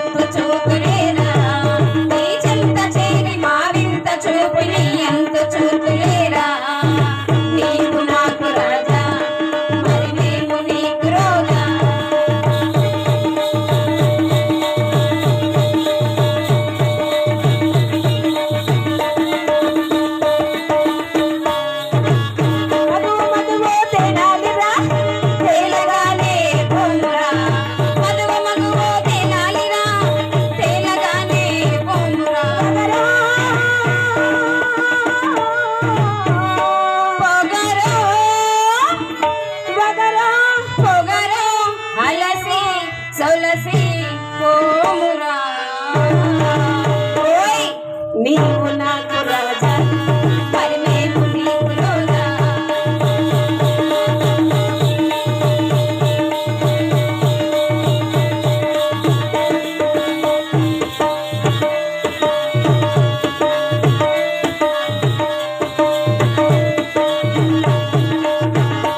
చూపు చూపులేరా నీ చెంత చేరి మా వింత చూపుని ఎంత చూపులేరా నీకు నాకు రాజా మరి మేము నీకు రోజా నీవు నాకు రాజా మరి మేము నీకు రోజా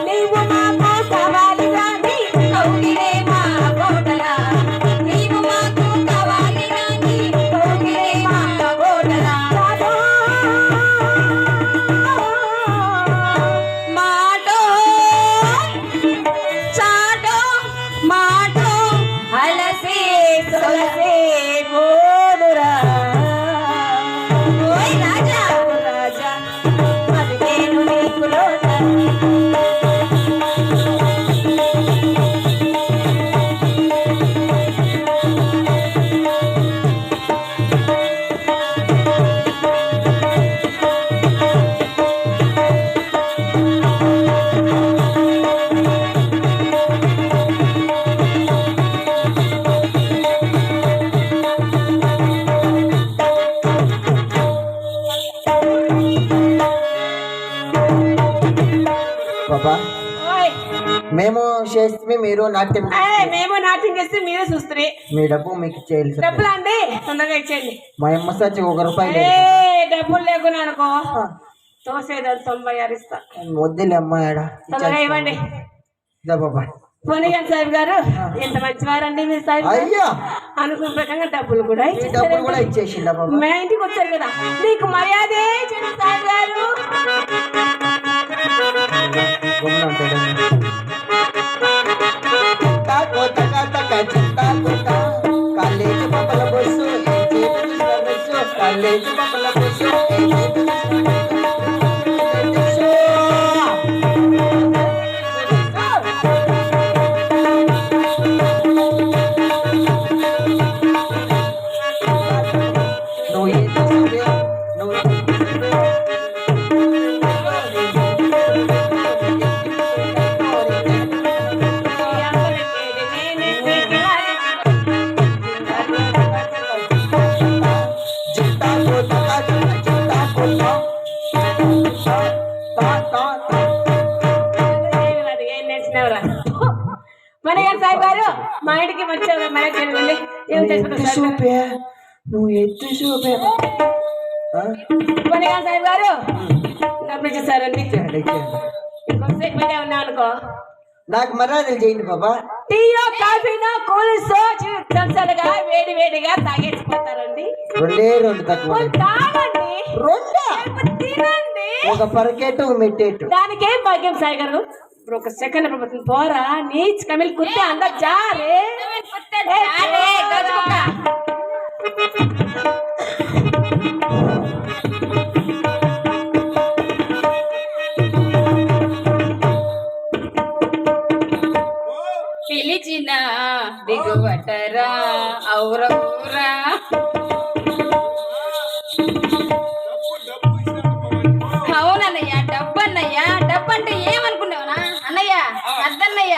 నీవు మాకు కావాలి రాని కౌగిలే మా కోటలా నీవు మాకు కావాలి రాని కౌగిలే మా కోటలా మాటో చాటో మాటో అలసే సొలసే పోదురా ఓయ్ రాజా రాజా అది నేను నీకు రోజా బాబా మేము చేస్తే మీరు నాట్యం మేము నాట్యం చేస్తే మీరే చూస్తారు. మీ డబ్బు మీకు చేయాలి సార్. డబ్బులు అండి తొందరగా ఇచ్చేయండి. మా అమ్మ సాచి ₹1 డబ్బులు లేకున్నా అనుకో తోసేదాన్ని 96 ఇస్తా. వద్దులే అమ్మ ఏడా తొందరగా ఇవ్వండి. బాబా పోనీగా సాహిబ్ గారు ఎంత మంచివారండి మీరు సాహిబ్ గారు. అయ్యా అనుకున్న ప్రకారంగా డబ్బులు కూడా డబ్బులు కూడా ఇచ్చేసిండా బాబా. మా ఇంటికి వచ్చారు కదా నీకు మర్యాదే చిన్న సాహిబ్ గారు. కాలేజీ పక్కల బస్సు కాలేజీ పక్కల బస్సు నువ్వు ఏం చేస్తావే నువ్వు మనగారు సాహిబ్ గారు మా ఇంటికి వచ్చారు. ఏం చూపే నువ్వు ఎత్తు చూపే మనగారు సాహిబ్ గారు డబ్బులు ఇచ్చేసారండి. ఇంకొంచెం ఉన్నా అనుకో నాకు మర్యాదలు చేయండి బాబా. టీయో కాఫీనో కూల్సో చంచలుగా వేడి వేడిగా తాగేసిపోతారండి. 2 తక్కువ తాగండి తినండి. ఒక పరకేటు మెట్టేటు దానికేం భాగ్యం సాయి గారు. ఒక సెకండ్ ప్రభుత్వం పోరా నీచ్ కమిల్ కుత్తే అందరు జారే పిలిచిన దిగువటరా ఔరౌరా అవునన్నయ్య డబ్బన్నయ్య డబ్బంటే ఏమనుకున్నావునా అన్నయ్య అద్దన్నయ్య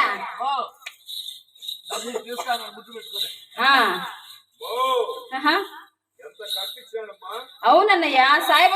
అవునన్నయ్య సాయి